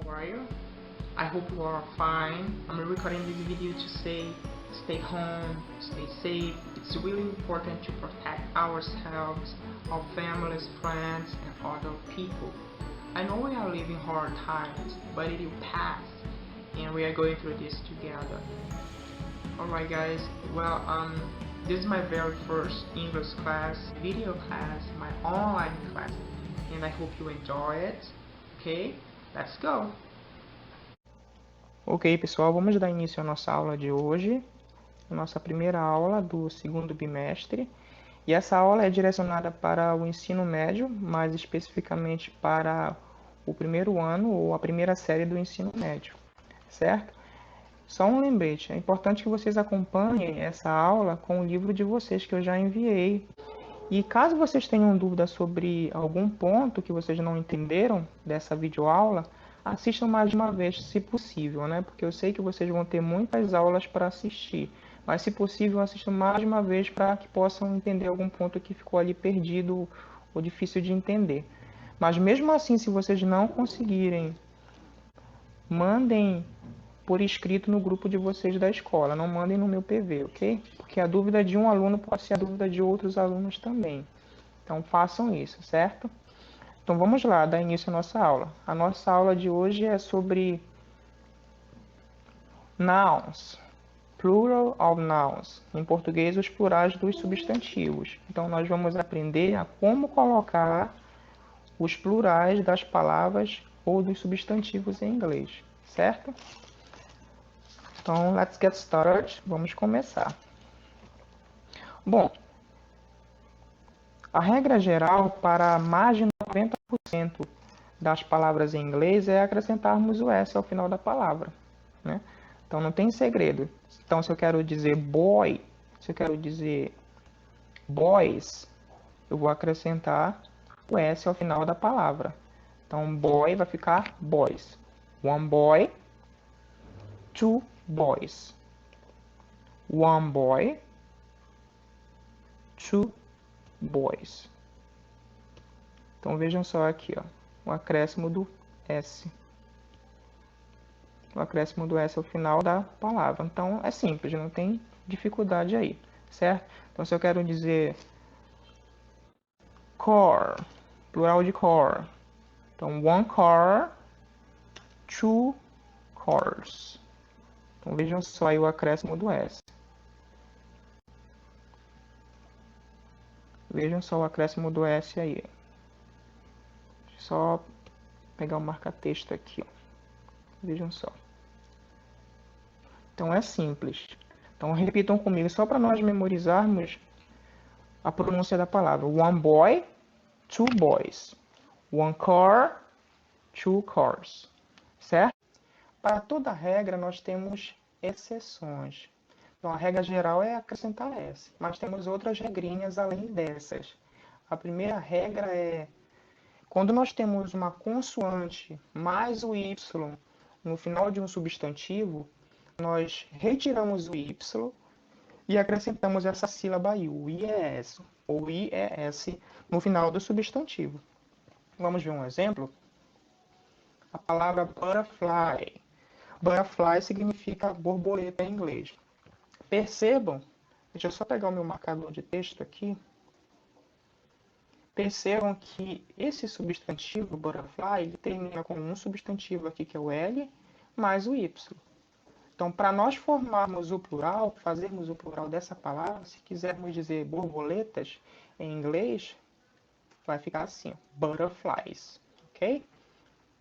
how are you? I hope you are fine. I'm recording this video to say stay home, stay safe. It's really important to protect ourselves, our families, friends, and other people. I know we are living hard times, but it will pass, and we are going through this together. Alright guys, well, this is my very first English class, video class, my online class, and I hope you enjoy it. Okay, let's go! Ok, pessoal, vamos dar início à nossa aula de hoje, nossa primeira aula do segundo bimestre. E essa aula é direcionada para o ensino médio, mais especificamente para o primeiro ano ou a primeira série do ensino médio, certo? Só um lembrete, é importante que vocês acompanhem essa aula com o livro de vocês que eu já enviei. E caso vocês tenham dúvida sobre algum ponto que vocês não entenderam dessa videoaula, assistam mais de uma vez, se possível, né? Porque eu sei que vocês vão ter muitas aulas para assistir, mas se possível, assistam mais de uma vez para que possam entender algum ponto que ficou ali perdido ou difícil de entender. Mas mesmo assim, se vocês não conseguirem, mandem por escrito no grupo de vocês da escola, não mandem no meu PV, ok? Porque a dúvida de um aluno pode ser a dúvida de outros alunos também. Então façam isso, certo? Então vamos lá, dar início à nossa aula. A nossa aula de hoje é sobre nouns, plural of nouns. Em português, os plurais dos substantivos. Então nós vamos aprender a como colocar os plurais das palavras ou dos substantivos em inglês, certo? Então, let's get started. Vamos começar. Bom, a regra geral para mais de 90% das palavras em inglês é acrescentarmos o S ao final da palavra, né? Então não tem segredo. Então se eu quero dizer boy, se eu quero dizer boys, eu vou acrescentar o S ao final da palavra. Então boy vai ficar boys. One boy, two boys. One boy, two boys. Então vejam só aqui, ó, o acréscimo do S. O acréscimo do S ao final da palavra. Então é simples, não tem dificuldade aí, certo? Então se eu quero dizer car, plural de car. Então one car, two cars. Então vejam só aí o acréscimo do S. Vejam só o acréscimo do S aí. Deixa eu só pegar o marca-texto aqui, ó. Vejam só. Então é simples. Então repitam comigo, só para nós memorizarmos a pronúncia da palavra. One boy, two boys. One car, two cars. Certo? Para toda regra nós temos exceções. Então a regra geral é acrescentar S, mas temos outras regrinhas além dessas. A primeira regra é quando nós temos uma consoante mais o Y no final de um substantivo, nós retiramos o Y e acrescentamos essa sílaba I, o IES, ou IES, no final do substantivo. Vamos ver um exemplo? A palavra butterfly. Butterfly significa borboleta em inglês. Percebam, deixa eu só pegar o meu marcador de texto aqui. Percebam que esse substantivo, butterfly, ele termina com um substantivo aqui que é o L, mais o Y. Então, para nós formarmos o plural, fazermos o plural dessa palavra, se quisermos dizer borboletas em inglês, vai ficar assim, butterflies, ok?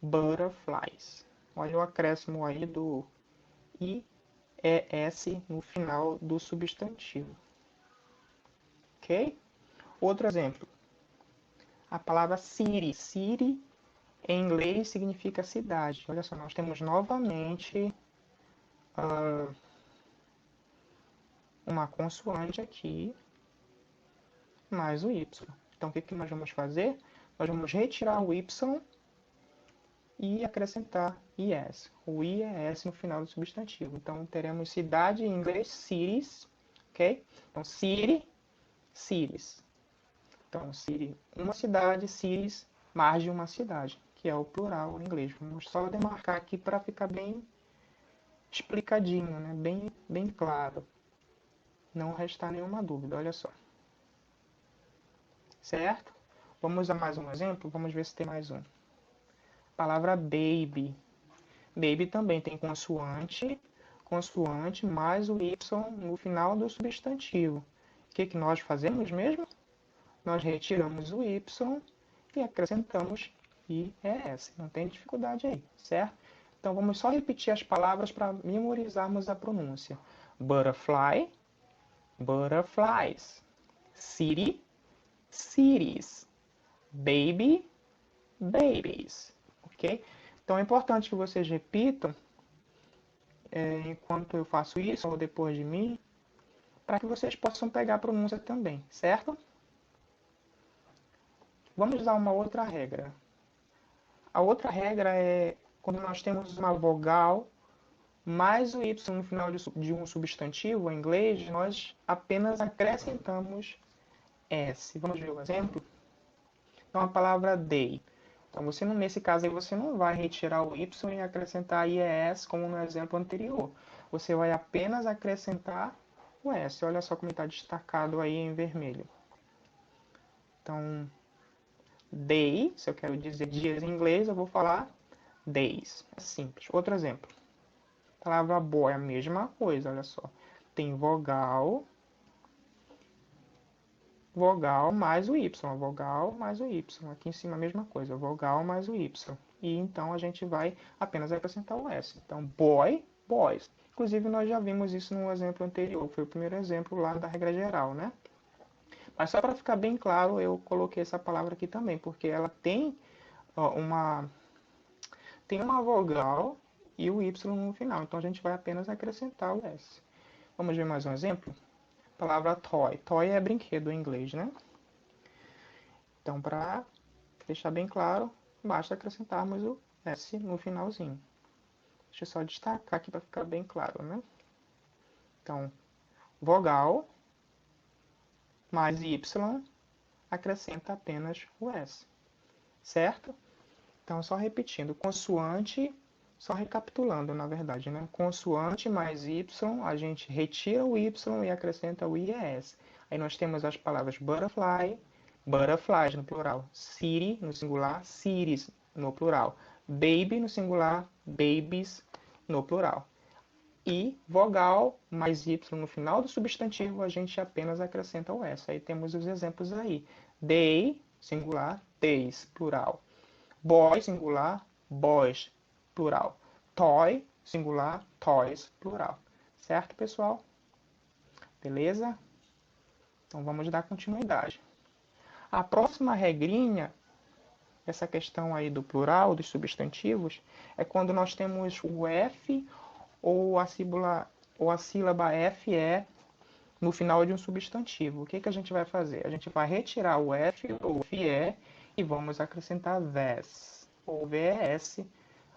Butterflies. Olha o acréscimo aí do IES no final do substantivo, ok? Outro exemplo, a palavra city. City em inglês significa cidade. Olha só, nós temos novamente uma consoante aqui, mais o Y. Então, o que nós vamos fazer? Nós vamos retirar o Y e acrescentar IS. O IES no final do substantivo. Então, teremos cidade em inglês, cities, ok? Então, city, cities. Então, city, uma cidade, cities, mais de uma cidade, que é o plural em inglês. Vamos só demarcar aqui para ficar bem explicadinho, né? Bem claro. Não restar nenhuma dúvida, olha só. Certo? Vamos usar mais um exemplo? Vamos ver se tem mais um. Palavra baby. Baby também tem consoante mais o Y no final do substantivo. O que nós fazemos mesmo? Nós retiramos o Y e acrescentamos IES. Não tem dificuldade aí, certo? Então vamos só repetir as palavras para memorizarmos a pronúncia. Butterfly, butterflies. City, cities. Baby, babies. Ok? Então é importante que vocês repitam enquanto eu faço isso ou depois de mim, para que vocês possam pegar a pronúncia também, certo? Vamos usar uma outra regra. A outra regra é quando nós temos uma vogal mais o Y no final de um substantivo em inglês, nós apenas acrescentamos S. Vamos ver o exemplo? Então, a palavra day. Então, nesse caso aí, você não vai retirar o Y e acrescentar IES, como no exemplo anterior. Você vai apenas acrescentar o S. Olha só como está destacado aí em vermelho. Então, day, se eu quero dizer dias em inglês, eu vou falar days. É simples. Outro exemplo. A palavra boy é a mesma coisa, olha só. Tem vogal mais o Y, vogal mais o Y. Aqui em cima a mesma coisa, vogal mais o Y. E então a gente vai apenas acrescentar o S. Então, boy, boys. Inclusive nós já vimos isso no exemplo anterior, foi o primeiro exemplo lá da regra geral, né? Mas só para ficar bem claro, eu coloquei essa palavra aqui também, porque ela tem uma vogal e o Y no final. Então a gente vai apenas acrescentar o S. Vamos ver mais um exemplo? A palavra toy. Toy é brinquedo em inglês, né? Então, para deixar bem claro, basta acrescentarmos o S no finalzinho. Deixa eu só destacar aqui para ficar bem claro, né? Então, vogal mais Y acrescenta apenas o S, certo? Então, só repetindo, consoante, só recapitulando, na verdade, né? Consoante mais Y, a gente retira o Y e acrescenta o IES. Aí nós temos as palavras butterfly, butterflies no plural, city no singular, cities no plural, baby no singular, babies no plural. E vogal mais Y no final do substantivo, a gente apenas acrescenta o S. Aí temos os exemplos aí. Day, singular, days, plural. Boy, singular, boys, plural. Toy, singular, toys, plural. Certo, pessoal? Beleza? Então vamos dar continuidade. A próxima regrinha, essa questão aí do plural, dos substantivos, é quando nós temos o F ou a sílaba FE no final de um substantivo. O que a gente vai fazer? A gente vai retirar o F ou FE e vamos acrescentar VES ou VES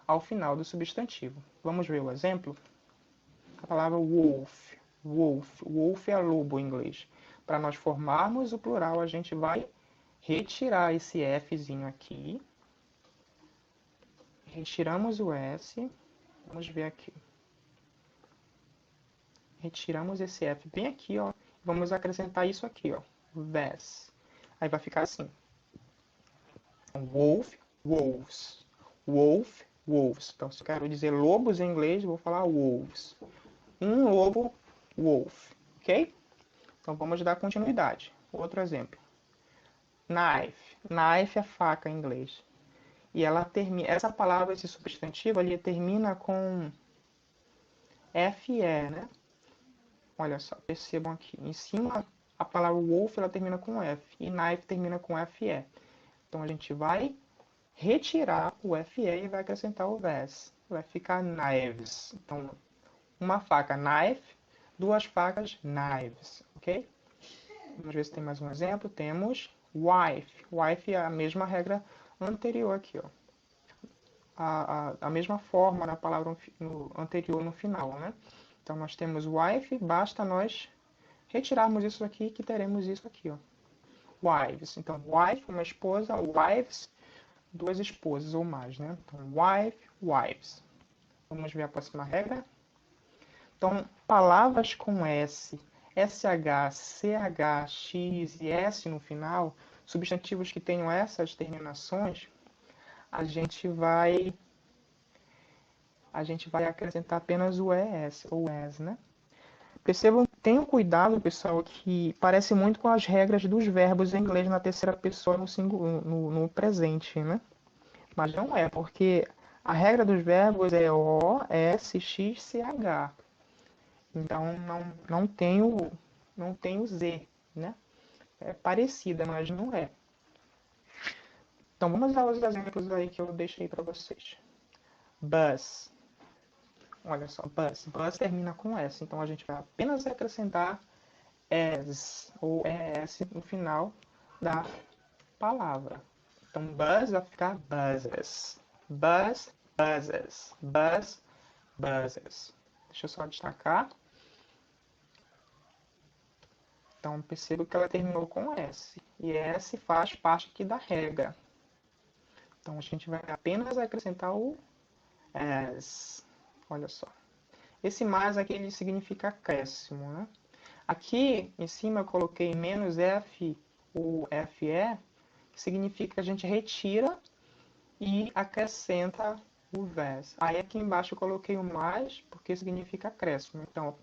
ao final do substantivo. Vamos ver o exemplo? A palavra wolf. Wolf. Wolf é lobo em inglês. Para nós formarmos o plural, a gente vai retirar esse Fzinho aqui. Retiramos o S. Vamos ver aqui. Retiramos esse F bem aqui, ó. Vamos acrescentar isso aqui, ó. VES. Aí vai ficar assim. Wolf, wolves. Wolf, wolves. Então, se eu quero dizer lobos em inglês, eu vou falar wolves. Um lobo, wolf. Ok? Então, vamos dar continuidade. Outro exemplo. Knife. Knife é faca em inglês. E ela termina... Essa palavra, esse substantivo, ali termina com FE, né? Olha só, percebam aqui. Em cima, a palavra wolf, ela termina com F. E knife termina com FE. Então, a gente vai retirar o FE e vai acrescentar o VES. Vai ficar knives. Então, uma faca, knife. Duas facas, knives. Ok? Vamos ver se tem mais um exemplo. Temos wife. Wife é a mesma regra anterior aqui, ó. A mesma forma da palavra anterior no final, né? Então, nós temos wife, basta nós retirarmos isso aqui que teremos isso aqui, ó. Wives. Então, wife, uma esposa, wives, duas esposas ou mais, né? Então, wife, wives. Vamos ver a próxima regra. Então, palavras com S, SH, CH, X e S no final, substantivos que tenham essas terminações, a gente vai acrescentar apenas o ES ou ES, né? Percebam, tenham cuidado, pessoal, que parece muito com as regras dos verbos em inglês na terceira pessoa no presente, né? Mas não é, porque a regra dos verbos é O, S, X, CH. Então não tem o Z, né? É parecida, mas não é. Então vamos aos exemplos aí que eu deixei para vocês. Bus. Olha só, bus. Bus termina com S, então a gente vai apenas acrescentar as ou es no final da palavra. Então bus vai ficar buzzes. Bus, buzzes. Bus, buzzes. Deixa eu só destacar. Então perceba que ela terminou com S. E S faz parte aqui da regra. Então a gente vai apenas acrescentar o as. Olha só. Esse mais aqui ele significa acréscimo, né? Aqui em cima eu coloquei menos F, o FE, que significa que a gente retira e acrescenta o VES. Aí aqui embaixo eu coloquei o mais, porque significa acréscimo. Então,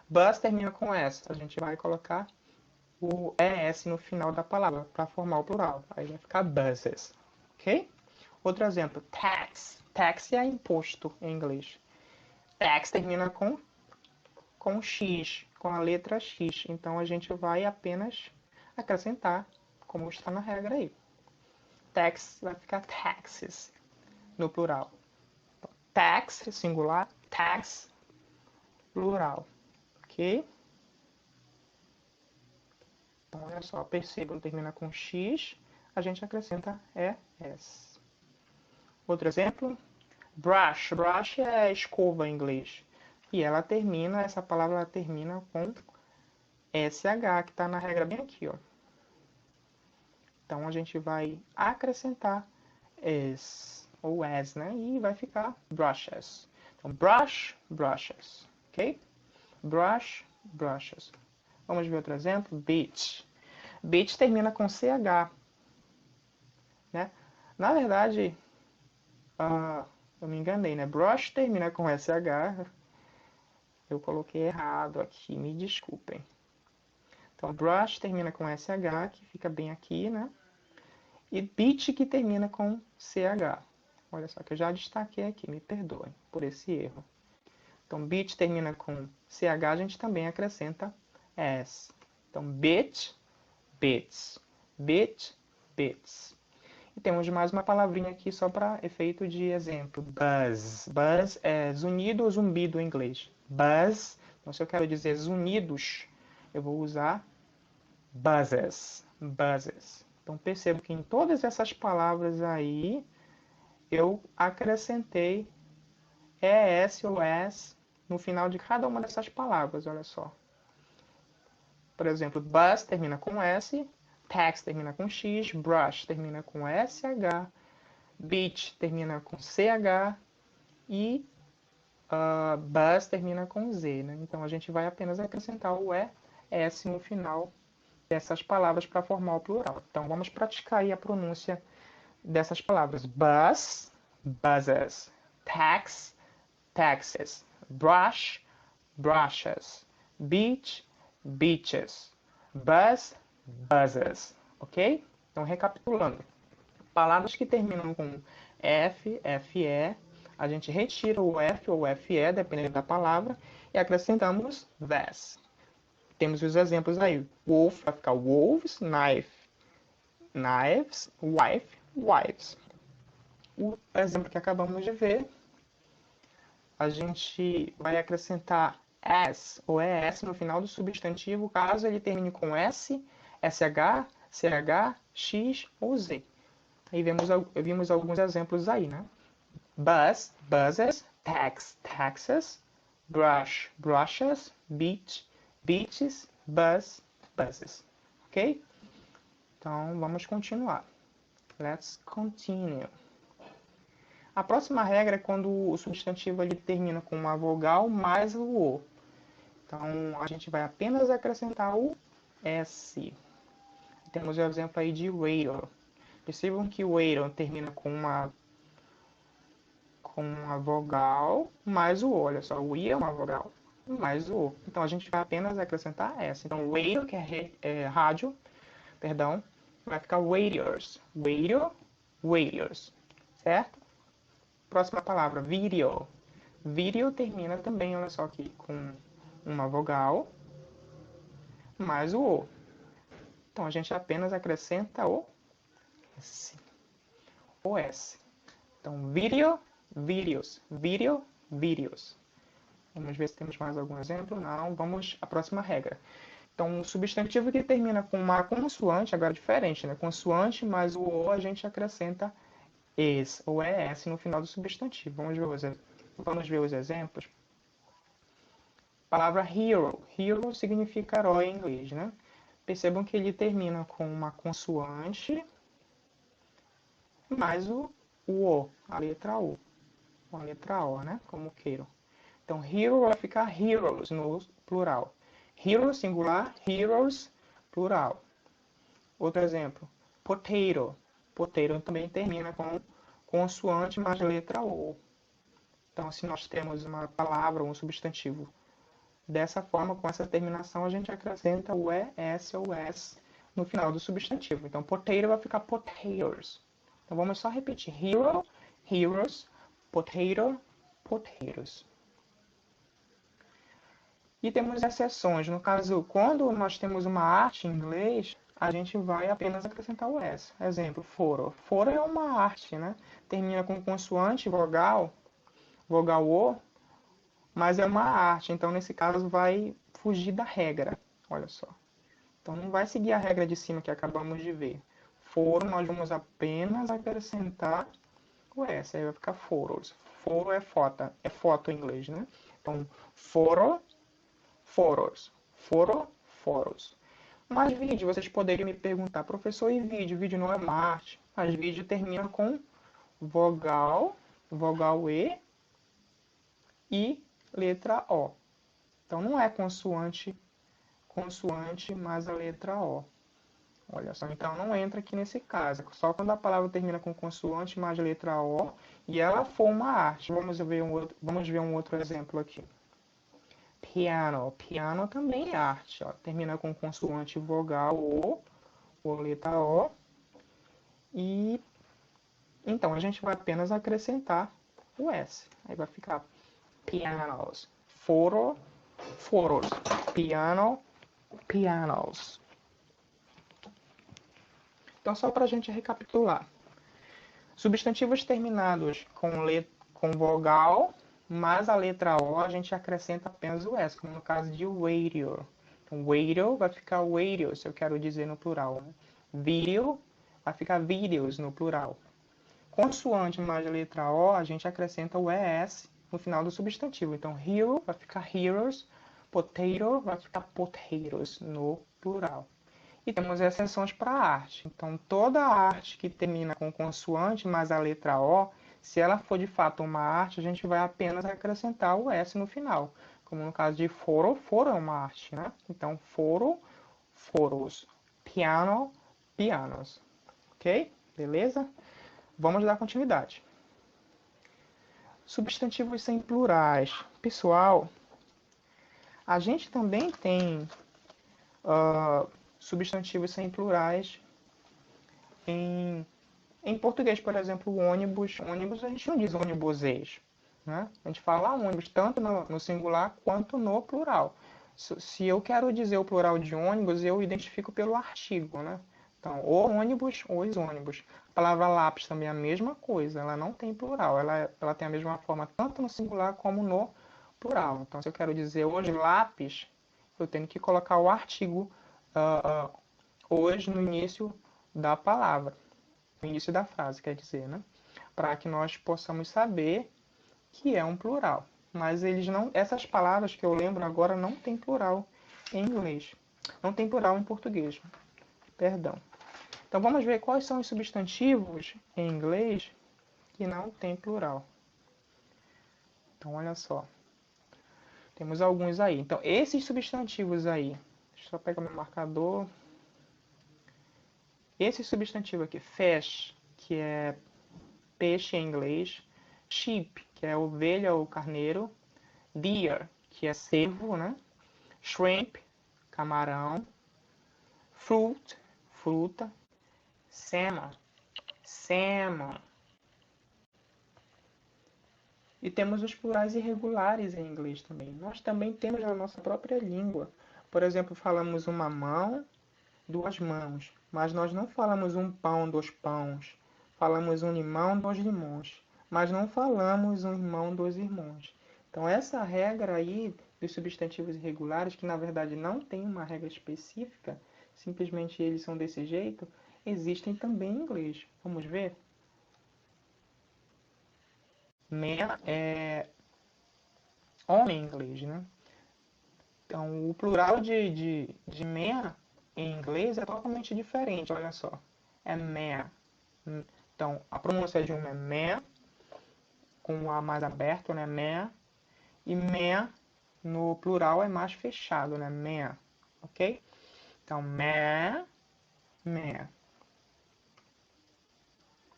bus termina com S. A gente vai colocar o ES no final da palavra para formar o plural. Aí vai ficar buses, ok? Outro exemplo, tax. Tax é imposto em inglês. Tax termina com X, com a letra X. Então a gente vai apenas acrescentar, como está na regra aí. Tax vai ficar taxes no plural. Tax, singular, tax, plural. Ok? Então olha só, percebam, termina com X, a gente acrescenta ES. Outro exemplo, brush. Brush é escova em inglês. E ela termina, essa palavra ela termina com SH, que está na regra bem aqui, ó. Então a gente vai acrescentar as ou as, né? E vai ficar brushes. Então brush, brushes, ok? Brush, brushes. Vamos ver outro exemplo, beach. Beach termina com CH, né? Na verdade, eu me enganei, né? Brush termina com SH. Eu coloquei errado aqui, me desculpem. Então, brush termina com SH, que fica bem aqui, né? E beach que termina com CH. Olha só que eu já destaquei aqui, me perdoem por esse erro. Então, beach termina com CH, a gente também acrescenta S. Então, bitch, bits. Bit, bits. E temos mais uma palavrinha aqui só para efeito de exemplo. Buzz. Buzz é zunido ou zumbido em inglês. Buzz. Então, se eu quero dizer zunidos, eu vou usar buzzes. Buzzes. Então, percebo que em todas essas palavras aí, eu acrescentei ES ou S no final de cada uma dessas palavras, olha só. Por exemplo, bus termina com S, tax termina com X, brush termina com SH, beach termina com CH e bus termina com Z, né? Então a gente vai apenas acrescentar o ES no final dessas palavras para formar o plural. Então vamos praticar aí a pronúncia dessas palavras. Bus, buses. Tax, taxes. Brush, brushes. Beach, beaches. Bus, buses. Ok? Então, recapitulando. Palavras que terminam com F, FE, a gente retira o F ou FE, dependendo da palavra, e acrescentamos THES. Temos os exemplos aí. Wolf vai ficar wolves, knife, knives, wife, wives. O exemplo que acabamos de ver, a gente vai acrescentar S ou ES no final do substantivo, caso ele termine com S, SH, CH, X ou Z. Aí vimos alguns exemplos aí, né? Bus, buses, tax, taxes, brush, brushes, beach, beaches, bus, buses. Ok? Então, vamos continuar. Let's continue. A próxima regra é quando o substantivo ele termina com uma vogal mais o O. Então, a gente vai apenas acrescentar o S. Temos o exemplo aí de waiter. Percebam que waiter termina com uma vogal mais o O. Olha só, o I é uma vogal mais o O. Então, a gente vai apenas acrescentar S. Então, waiter, que é rádio, perdão, vai ficar waiters. Waiter, waiters. Certo? Próxima palavra, video. Video termina também, olha só aqui, com uma vogal mais o O. Então, a gente apenas acrescenta o S. O S. Então, video, videos. Video, videos. Vamos ver se temos mais algum exemplo. Não, vamos à próxima regra. Então, o substantivo que termina com uma consoante, agora é diferente, né? Consoante mais o O, a gente acrescenta ES ou ES no final do substantivo. Vamos ver os exemplos. Palavra hero. Hero significa herói em inglês, né? Percebam que ele termina com uma consoante mais o O, a letra O. A letra O, né? Como queiram. Então, hero vai ficar heroes no plural. Hero singular, heroes plural. Outro exemplo, potato. Potato também termina com consoante mais letra O. Então, se nós temos uma palavra ou um substantivo dessa forma, com essa terminação, a gente acrescenta o ES ou S no final do substantivo. Então, potato vai ficar potatoes. Então, vamos só repetir. Hero, heroes, potato, potatoes. E temos exceções. No caso, quando nós temos uma arte em inglês, a gente vai apenas acrescentar o S. Exemplo, foro. Foro é uma arte, né? Termina com consoante, vogal O, mas é uma arte. Então, nesse caso, vai fugir da regra. Olha só. Então, não vai seguir a regra de cima que acabamos de ver. Foro, nós vamos apenas acrescentar o S. Aí vai ficar foros. Foro é foto em inglês, né? Então, foro, foros. Foro, foros. Mas vídeo, vocês poderiam me perguntar, professor, e vídeo? Vídeo não é uma arte. Mas vídeo termina com vogal e letra O. Então não é consoante mais a letra O. Olha só, então não entra aqui nesse caso. Só quando a palavra termina com consoante mais a letra O e ela for uma arte. Vamos ver um outro exemplo aqui. Piano. Piano também é arte. Ó. Termina com consoante vogal O, ou letra O. E então a gente vai apenas acrescentar o S. Aí vai ficar pianos. Foros. Piano, pianos. Então, só para a gente recapitular. Substantivos terminados com vogal mais a letra O, a gente acrescenta apenas o S, como no caso de radio. Então, radio vai ficar radio, se eu quero dizer no plural. Né? Video vai ficar videos no plural. Consoante mais a letra O, a gente acrescenta o ES no final do substantivo. Então, hero vai ficar heroes, potato vai ficar potatoes no plural. E temos exceções para a arte. Então, toda arte que termina com consoante mais a letra O, se ela for de fato uma arte, a gente vai apenas acrescentar o S no final. Como no caso de foro, foro é uma arte, né? Então, foro, foros. Piano, pianos. Ok? Beleza? Vamos dar continuidade. Substantivos sem plurais. Pessoal, a gente também tem substantivos sem plurais em português. Por exemplo, ônibus. Ônibus a gente não diz ônibuses. Né? A gente fala ônibus tanto no singular quanto no plural. Se eu quero dizer o plural de ônibus, eu identifico pelo artigo. Né? Então, o ônibus, os ônibus. A palavra lápis também é a mesma coisa, ela não tem plural, ela tem a mesma forma tanto no singular como no plural. Então, se eu quero dizer os lápis, eu tenho que colocar o artigo os no início da palavra, no início da frase, quer dizer, né? Para que nós possamos saber que é um plural. Mas essas palavras que eu lembro agora não tem plural em inglês, não tem plural em português, perdão. Então vamos ver quais são os substantivos em inglês que não tem plural. Então olha só, temos alguns aí. Então esses substantivos aí, deixa eu só pegar meu marcador. Esse substantivo aqui, fish, que é peixe em inglês, sheep, que é ovelha ou carneiro, deer, que é cervo, né? Shrimp, camarão, fruit, fruta, salmon, salmon. E temos os plurais irregulares em inglês também. Nós também temos na nossa própria língua. Por exemplo, falamos uma mão, duas mãos, mas nós não falamos um pão, dois pães. Falamos um limão, dois limões, mas não falamos um irmão, dois irmãos. Então essa regra aí dos substantivos irregulares, que na verdade não tem uma regra específica, simplesmente eles são desse jeito, existem também em inglês. Vamos ver? Man é homem em inglês, né? Então o plural de man em inglês é totalmente diferente, olha só. É man. Então, a pronúncia de um é man, com o A mais aberto, né? Man. E man no plural é mais fechado, né? Man. Ok? Então, man, man.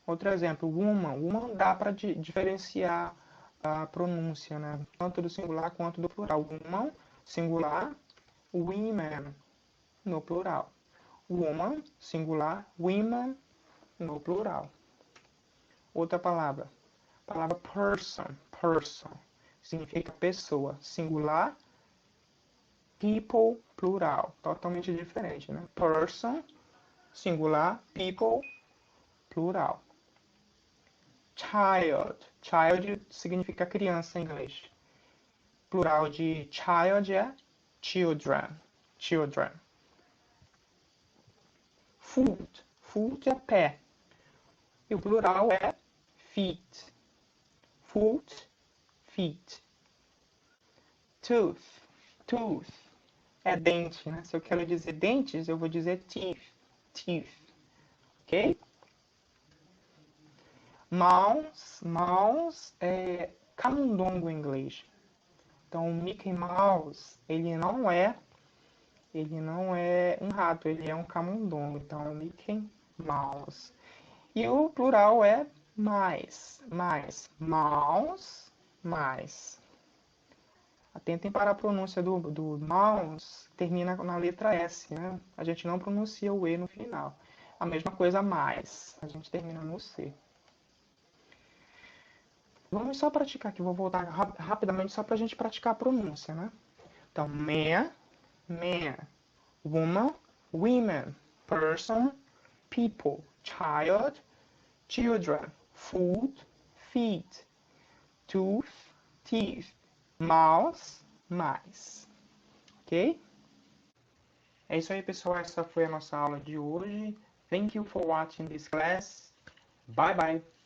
Outro exemplo, woman. Woman dá para diferenciar a pronúncia, né? Tanto do singular quanto do plural. Woman, singular, women, no plural. Woman, singular, women, no plural. Outra palavra. Palavra person. Person significa pessoa. Singular, people, plural. Totalmente diferente, né? Person, singular, people, plural. Child. Child significa criança em inglês. Plural de child é children. Children. Foot. Foot é pé. E o plural é feet. Foot, feet. Tooth. Tooth é dente, né? Se eu quero dizer dentes, eu vou dizer teeth. Teeth. Ok? Mouse. Mouse é camundongo em inglês. Então, o Mickey Mouse, ele não é um rato, ele é um camundongo. Então, Mickey Mouse. E o plural é mais. Mais. Mouse, mais. Atentem para a pronúncia do mouse, termina na letra S, né? A gente não pronuncia o E no final. A mesma coisa mais, a gente termina no C. Vamos só praticar aqui, vou voltar rapidamente só para a gente praticar a pronúncia, né? Então, man, man, woman, women, person, people, child, children, food, feet, tooth, teeth, mouse, mais. Ok? É isso aí, pessoal. Essa foi a nossa aula de hoje. Thank you for watching this class. Bye bye.